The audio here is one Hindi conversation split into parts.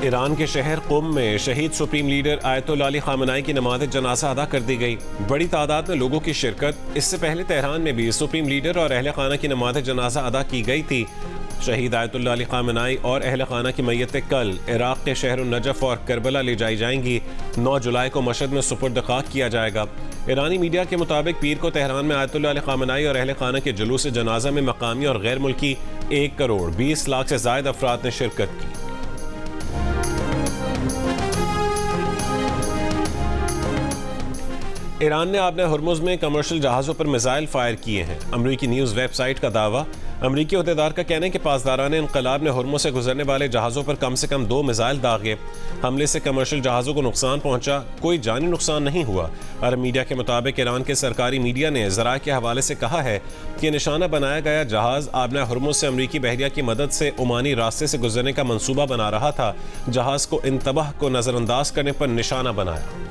ईरान के शहर कुम में शहीद supreme leader Ayatollah Ali Khamenei की नमाज जनाजा अदा कर दी गई। बड़ी तादाद में लोगों की शिरकत। इससे पहले तेहरान में भी सुप्रीम लीडर और अहले खाना की नमाज जनाजा अदा की गई थी। शहीद आयतुल्लाह अली खामेनी और अहले खाना की मैयतें कल इराक के शहर नजफ और करबला ले जाई जाएंगी। 9 जुलाई को मशहद में सुपुर्द खाक किया जाएगा। ईरानी मीडिया के मुताबिक पीर को तेहरान में आयतुल्लाह अली खामेनी और अहले खाना के जुलूस जनाजा में मकामी और गैर मुल्की 1 करोड़ 20 लाख से जायद अफराद ने शिरकत की। ईरान ने आपने हुर्मुज़ में कमर्शियल जहाज़ों पर मिसाइल फायर किए हैं। अमरीकी न्यूज़ वेबसाइट का दावा। अमरीकी अहदेदार का कहना है कि पासदारान इनकलाब ने हुर्मुज़ से गुजरने वाले जहाज़ों पर कम से कम 2 मिसाइल दागे। हमले से कमर्शियल जहाज़ों को नुकसान पहुंचा, कोई जानी नुकसान नहीं हुआ। अरब मीडिया के मुताबिक ईरान के सरकारी मीडिया ने ज़राए के हवाले से कहा है कि निशाना बनाया गया जहाज़ आपने हुर्मुज़ से अमरीकी बहरिया की मदद से ओमानी रास्ते से गुजरने का मंसूबा बना रहा था। जहाज़ को इंतबाह को नज़रअंदाज करने पर निशाना बनाया।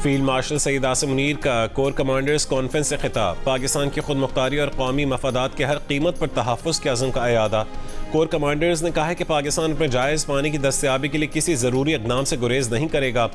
फील्ड मार्शल सईद आसिम मुनीर का कोर कमांडर्स कॉन्फ्रेंस से खिताब। पाकिस्तान की खुद मुख्तारी और कौमी मफादात के हर कीमत पर तहफ़्फ़ुज़ के अज़्म का अयादा। कोर कमांडर्स ने कहा है कि पाकिस्तान अपने जायज़ पानी की दस्तयाबी के लिए किसी ज़रूरी इक़दाम से गुरेज नहीं करेगा।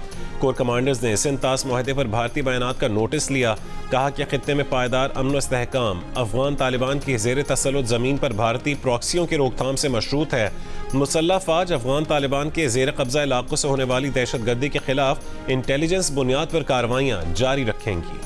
कोर कमांडर्स ने सिंध तास मुआहदे पर भारतीय बयानात का नोटिस लिया। कहा कि खित्ते में पायदार अमन व इस्तेहकाम अफ़गान तालिबान की ज़ेर तसल्लुत ज़मीन पर भारतीय प्रॉक्सियों की रोकथाम से मशरूत है। मुसल्लह फ़ौज अफ़गान तालिबान के ज़ेर कब्ज़ा इलाक़ों से होने वाली दहशत गर्दी के खिलाफ इंटेलिजेंस बुनियाद पर कार्रवाइयाँ जारी रखेंगी।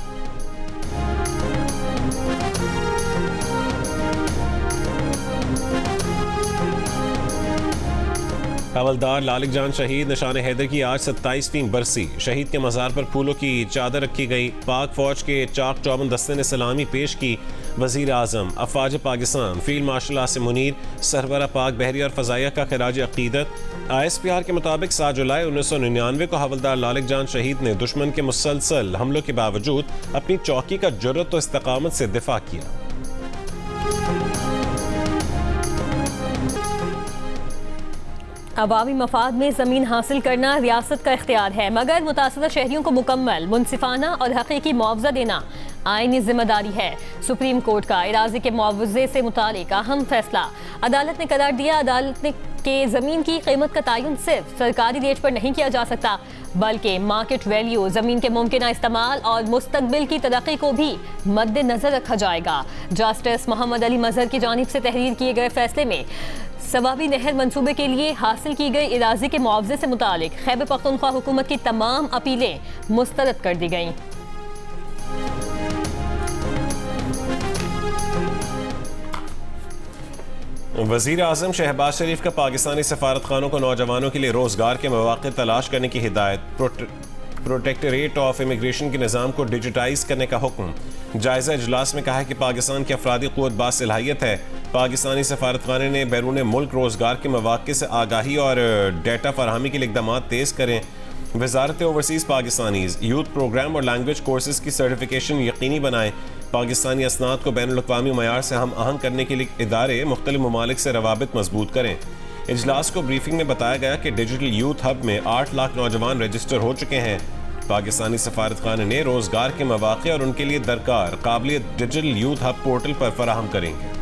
हवलदार लालिक जान शहीद निशान हैदर की आज 27वीं बरसी। शहीद के मज़ार पर फूलों की चादर रखी गई। पाक फ़ौज के चाक चौबंद दस्ते ने सलामी पेश की। वज़ीर आज़म, अफ़वाज पाकिस्तान, फील्ड मार्शल आसिम मुनीर, सरबरा पाक बहरिया और फ़ज़ाइया का खिराज अक़ीदत। ISPR के मुताबिक 7 जुलाई 1999 को हवलदार लालिक जान शहीद ने दुश्मन के मुसलसल हमलों के बावजूद अपनी चौकी का जुर्रत और इस्तिक़ामत से दिफा किया। अवामी मफाद में ज़मीन हासिल करना रियासत का इख्तियार है, मगर मुतासदा शहरियों को मुकम्मल मुनसिफाना और हकीकी मुआवजा देना आईनी जिम्मेदारी है। सुप्रीम कोर्ट का इराज़े के मुआवजे से मुतालिक अहम फैसला। अदालत ने करार दिया, अदालत ने के ज़मीन की कीमत का तयन सिर्फ सरकारी रेट पर नहीं किया जा सकता, बल्कि मार्केट वैल्यू, ज़मीन के मुमकिन इस्तेमाल और मुस्तकबिल की तरक्की को भी मद्देनजर रखा जाएगा। जस्टिस मोहम्मद अली मजहर की जानिब से तहरीर किए गए फैसले में सवाबी नहर मंसूबे के लिए हासिल की गई इराज़े के मुआवजे से मुतालिक खैबर पख्तूनख्वा हुकूमत की तमाम अपीलें मुस्तरद कर दी गईं। वज़ीर आज़म शहबाज शरीफ का पाकिस्तानी सफारत खानों को नौजवानों के लिए रोज़गार के मौक़े तलाश करने की हिदायत। प्रोटेक्टरेट ऑफ इमिग्रेशन के निज़ाम को डिजिटाइज करने का हुक्म। जायज़ा इजलास में कहा है कि पाकिस्तान की अफरादी क़ुव्वत बासलाहियत है। पाकिस्तानी सफारत खाने ने बैरून मुल्क रोज़गार के मौक़े से आगाही और डेटा फराहमी के लिए इक़दाम तेज़ करें। वज़ारत ओवरसीज़ पाकिस्तानीज़ यूथ प्रोग्राम और लैंग्वेज कोर्सेज की सर्टिफिकेशन यकीनी बनाएं। पाकिस्तानी असनाद को बैनुल-अक़वामी मयार से हम आहंग करने के लिए इदारे मुख्तलिफ ममालिक से रवाबित मजबूत करें। इजलास को ब्रीफिंग में बताया गया कि डिजिटल यूथ हब में 8 लाख नौजवान रजिस्टर हो चुके हैं। पाकिस्तानी सफारत खाने ने रोज़गार के मौक़े और उनके लिए दरकार काबिलियत डिजिटल यूथ हब पोर्टल पर फराहम करेंगे।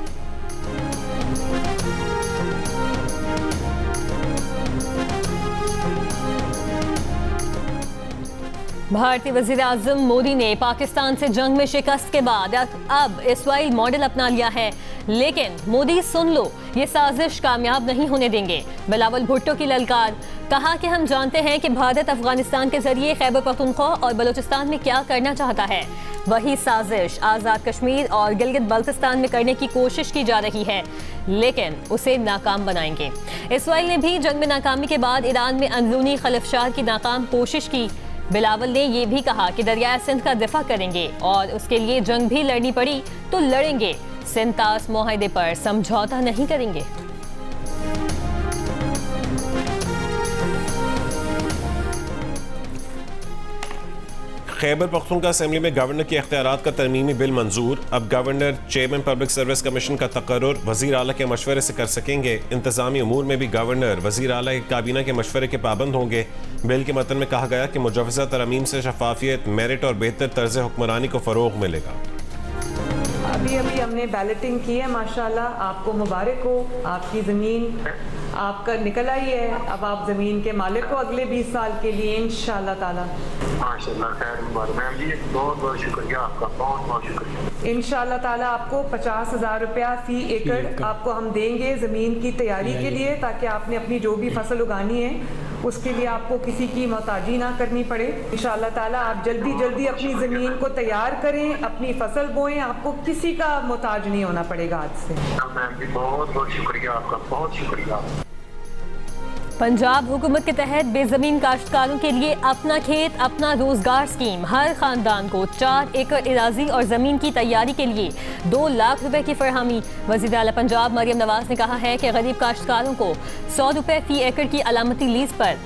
भारतीय वज़ीर आज़म मोदी ने पाकिस्तान से जंग में शिकस्त के बाद अब इस्राइल मॉडल अपना लिया है, लेकिन मोदी सुन लो, ये साजिश कामयाब नहीं होने देंगे। बिलावल भुट्टो की ललकार। कहा कि हम जानते हैं कि भारत अफगानिस्तान के जरिए खैबर पख्तूनख्वा और बलूचिस्तान में क्या करना चाहता है। वही साजिश आज़ाद कश्मीर और गिलगित बल्तिस्तान में करने की कोशिश की जा रही है, लेकिन उसे नाकाम बनाएंगे। इस्राइल ने भी जंग में नाकामी के बाद ईरान में अंदरूनी खलफशार की नाकाम कोशिश की। बिलावल ने यह भी कहा कि दरियाए सिंध का दिफा करेंगे और उसके लिए जंग भी लड़नी पड़ी तो लड़ेंगे। सिंध तास मुआहदे पर समझौता नहीं करेंगे। खैबर पख्तूनख्वा असेंबली में गवर्नर के इख्तियारात का तरमीमी बिल मंजूर। अब governor chairman public service commission का तकर्रुर वज़ीर आला के मशवरे से कर सकेंगे। इंतजामी अमूर में भी गवर्नर वज़ीर आला की काबीना के मशवरे के पाबंद होंगे। बिल के मतन में कहा गया कि मुजवज़ा तरमीम से शफाफियत, मेरिट और बेहतर तर्ज हुक्मरानी को फ़रोग मिलेगा। अभी हमने बैलेटिंग की है, माशाल्लाह, आपको मुबारक हो। आपकी ज़मीन आपका निकल आई है। अब आप ज़मीन के मालिक हो अगले 20 साल के लिए इंशाअल्लाह ताला। माशाल्लाह, खैर मुबारक मैम जी, बहुत बहुत शुक्रिया आपका, बहुत बहुत शुक्रिया। इंशाअल्लाह ताला आपको 50,000 रुपया फ़ी एकड़ आपको हम देंगे ज़मीन की तैयारी के लिए, ताकि आपने अपनी जो भी फसल उगानी है उसके लिए आपको किसी की मोहताजी ना करनी पड़े। इंशाअल्लाह ताला आप जल्दी अपनी ज़मीन को तैयार करें, अपनी फसल बोएं, आपको किसी का मोहताज नहीं होना पड़ेगा आज से। मैम जी, बहुत बहुत शुक्रिया आपका, बहुत शुक्रिया। पंजाब हुकूमत के तहत बेज़मीन काश्तकारों के लिए अपना खेत अपना रोजगार स्कीम, हर खानदान को 4 एकड़ इराजी और ज़मीन की तैयारी के लिए 2 लाख रुपए की फरहमी। वज़ीर आला पंजाब मरियम नवाज ने कहा है कि गरीब काश्तकारों को 100 रुपए फी एकड़ की अलामती लीज पर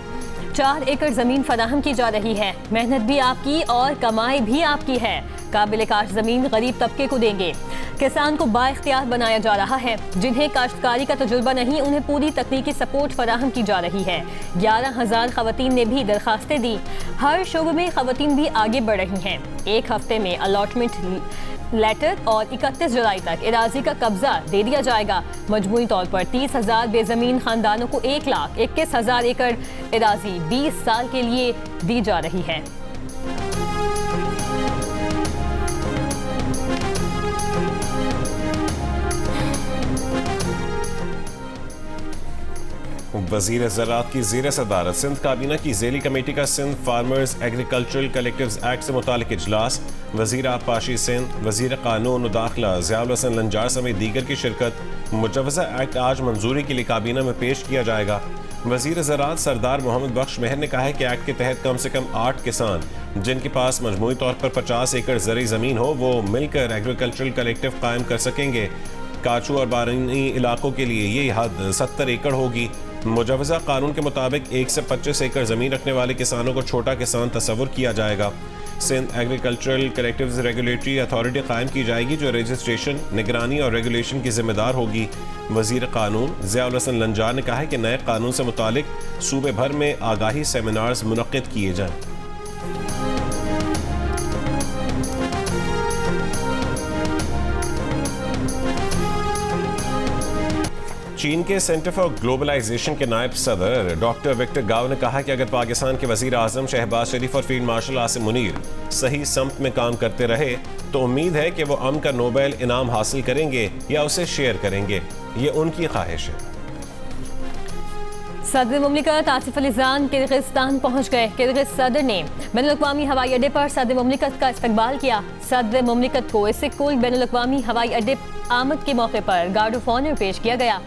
4 एकड़ ज़मीन फराहम की जा रही है। मेहनत भी आपकी और कमाई भी आपकी है। काबिल काश्त ज़मीन गरीब तबके को देंगे। किसान को बाइख्तियार बनाया जा रहा है। जिन्हें काश्तकारी का तजुर्बा नहीं, उन्हें पूरी तकनीकी सपोर्ट फराहम की जा रही है। 11,000 खवातीन ने भी दरखास्तें दी। हर शोबे में खवातीन भी आगे बढ़ रही हैं। 1 हफ्ते में अलॉटमेंट लेटर और 31 जुलाई तक इराजी का कब्जा दे दिया जाएगा। मजमूई तौर पर 30,000 बेज़मीन खानदानों को 1,21,000 एकड़ इराजी 20 साल के लिए दी जा रही है। वज़ीर ज़राअत की ज़ेर सदारत सिंध काबीना की ज़ेली कमेटी का Sindh farmers agricultural collectives act से मुतालिक इजलास। वज़ीर आबपाशी सिंध, वज़ीर कानून और दाखिला ज़ियाउल हसन लंजार समेत दीगर की शिरकत। मुजवज़ा एक्ट आज मंजूरी के लिए काबीना में पेश किया जाएगा। वज़ीर ज़राअत सरदार मोहम्मद बख्श मेहर ने कहा है कि एक्ट के तहत कम से कम 8 किसान जिनके पास मजमूई तौर पर 50 एकड़ ज़री ज़मीन हो, वो मिलकर एग्रीकल्चरल कलेक्टिव कायम कर सकेंगे। काचू और बारानी इलाकों के लिए ये हद 70 एकड़ होगी। मुजवज़ा कानून के मुताबिक 1 से 25 एकड़ ज़मीन रखने वाले किसानों को छोटा किसान तस्वुर किया जाएगा। Sindh agricultural collectives regulatory authority कायम की जाएगी जो रजिस्ट्रेशन, निगरानी और रेगुलेशन की जिम्मेदार होगी। वज़ीर कानून ज़ियाउल हसन लंजार ने कहा है कि नए कानून से मुतालिक सूबे भर में आगाही सेमिनार्स मुनक्किद किए जाएँ। चीन के सेंटर फॉर ग्लोबलाइजेशन के नायब सदर डॉक्टर विक्टर गाव ने कहा कि अगर पाकिस्तान के वज़ीर आज़म शहबाज शरीफ और फील्ड मार्शल आसिम मुनीर सही समत में काम करते रहे तो उम्मीद है कि वो अमन का नोबेल इनाम हासिल करेंगे या उसे शेयर करेंगे। ये उनकी ख्वाहिश है। सदर मुमलिकत आसिफ अली ज़ान किर्गिस्तान पहुंच गए। किर्गिज सदर ने बैनुल-अक़वामी हवाई अड्डे पर सदर मुमलिकत का इस्तकबाल किया। सदर मुमलिकत को इससे कुल बैनुल-अक़वामी हवाई अड्डे आमद के मौके पर गार्ड ऑफ ऑनर पेश किया गया।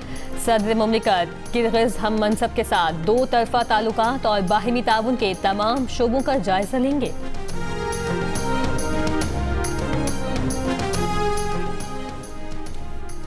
सदर मुमलिकत किर्गिज हम मनसब के साथ 2 तरफा ताल्लुकात और बाहिमी ताउन के तमाम शोबों का जायजा लेंगे।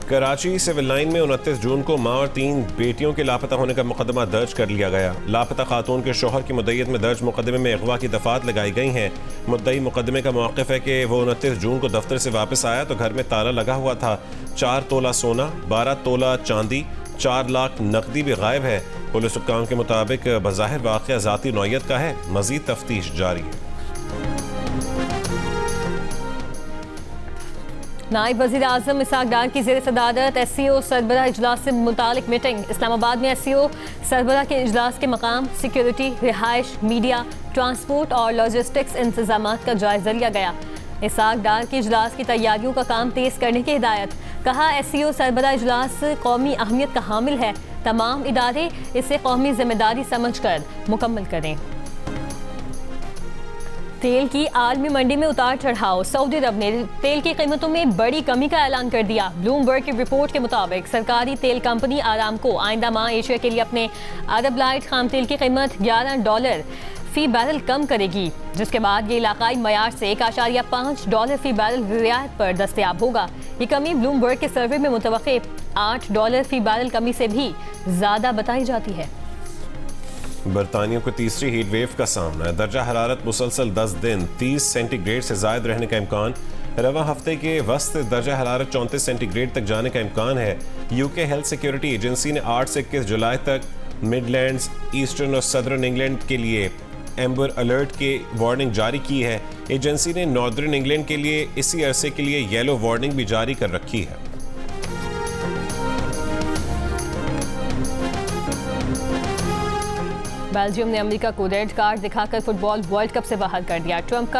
कराची सिविल लाइन में 29 जून को मां और 3 बेटियों के लापता होने का मुकदमा दर्ज कर लिया गया। लापता खातून के शोहर की मुद्दईयत में दर्ज मुकदमे में अगवा की दफात लगाई गई हैं। मुद्दई मुकदमे का मौक़िफ़ है कि वो 29 जून को दफ्तर से वापस आया तो घर में ताला लगा हुआ था। 4 तोला सोना, 12 तोला चांदी, 4 लाख नकदी भी गायब है। पुलिस हुक्काम के मुताबिक बज़ाहिर वाक़या ज़ाती नौइयत का है। मज़ीद तफ्तीश जारी है। नायब वज़ीर आज़म इसहाक़ डार की ज़ेर सदारत SCO सरबराह इजलास से मुतालिक मीटिंग। इस्लामाबाद में SCO सरबराह के इजलास के मकाम, सिक्योरिटी, रिहाइश, मीडिया, ट्रांसपोर्ट और लॉजिस्टिक्स इंतजामात का जायजा लिया गया। इसहाक़ डार के इजलास की तैयारियों का काम तेज़ करने की हिदायत। कहा SCO सरबराह इजलास कौमी अहमियत का हामिल है। तमाम इदारे इसे कौमी जिम्मेदारी समझकर मुकम्मल करें। तेल की आलमी मंडी में उतार चढ़ाव। सऊदी अरब ने तेल की कीमतों में बड़ी कमी का ऐलान कर दिया। ब्लूमबर्ग की रिपोर्ट के मुताबिक सरकारी तेल कंपनी आरामको आइंदा माह एशिया के लिए अपने अरब लाइट खाम तेल की कीमत $11 फी बैरल कम करेगी, जिसके बाद ये इलाकाई मयार से $1.5 फी बैरल रियायत पर दस्तयाब होगा। ये कमी ब्लूमबर्ग के सर्वे में मुतवक्के $8 फी बैरल कमी से भी ज़्यादा बताई जाती है। बरतानिया को तीसरी हीट वेव का सामना है। दर्जा हरारत मुसलसल 10 दिन 30 सेंटीग्रेड से ज़ायद रहने का इम्कान। रवा हफ्ते के वस्त दर्जा हरारत 34 सेंटीग्रेड तक जाने का इम्कान है। यूके हेल्थ सिक्योरिटी एजेंसी ने 8 से 21 जुलाई तक मिडलैंड्स, ईस्टर्न और सदर्न इंग्लैंड के लिए एम्बर अलर्ट की वार्निंग जारी की है। एजेंसी ने नॉर्दर्न इंग्लैंड के लिए इसी अरसे के लिए येलो वार्निंग भी जारी कर रखी है। बेल्जियम ने अमेरिका को रेड कार्ड दिखाकर फुटबॉल वर्ल्ड कप से बाहर कर दिया। ट्रम्प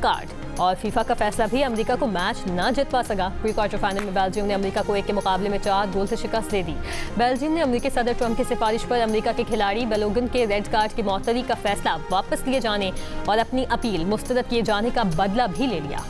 कार्ड और फीफा का फैसला भी अमेरिका को मैच न जितवा सका। प्री क्वार्टर फाइनल में बेल्जियम ने अमेरिका को 1 के मुकाबले में 4 गोल से शिकस्त दे दी। बेल्जियम ने अमेरिकी सदर ट्रम्प की सिफारिश पर अमेरिका के खिलाड़ी बेलोगन के रेड कार्ड की मौतरी का फैसला वापस लिए जाने और अपनी अपील मुस्तरद किए जाने का बदला भी ले लिया।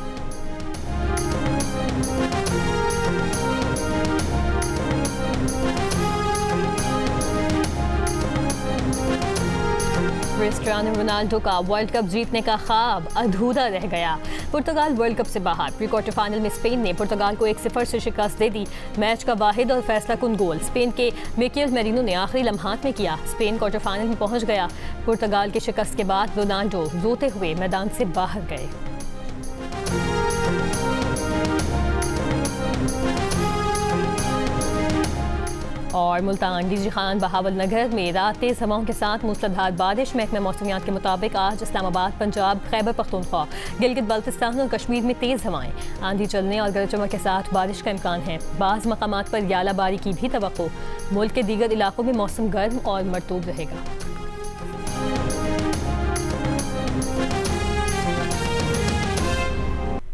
क्रिस्टियानो रोनाल्डो का वर्ल्ड कप जीतने का ख्वाब अधूरा रह गया। पुर्तगाल वर्ल्ड कप से बाहर। प्री क्वार्टर फाइनल में स्पेन ने पुर्तगाल को 1-0 से शिकस्त दे दी। मैच का वाहिद और फैसला कुन गोल स्पेन के मिकेल मेरिनो ने आखिरी लम्हात में किया। स्पेन क्वार्टर फाइनल में पहुंच गया। पुर्तगाल की शिकस्त के बाद रोनाल्डो रोते हुए मैदान से बाहर गए। और मुल्तान, डीजी खान, बहावल नगर में रात तेज हवाओं के साथ मूसलाधार बारिश। महकमा मौसमियात के मुताबिक आज इस्लामाबाद, पंजाब, खैबर पख्तूनख्वा, गिलगित बल्तिस्तान और कश्मीर में तेज हवाएं, आंधी चलने और गरज चमक के साथ बारिश का इम्कान है। बाज़ मकामात पर यालाबारी की भी तवक्को। मुल्क के दीगर इलाकों में मौसम गर्म और मरतूब रहेगा।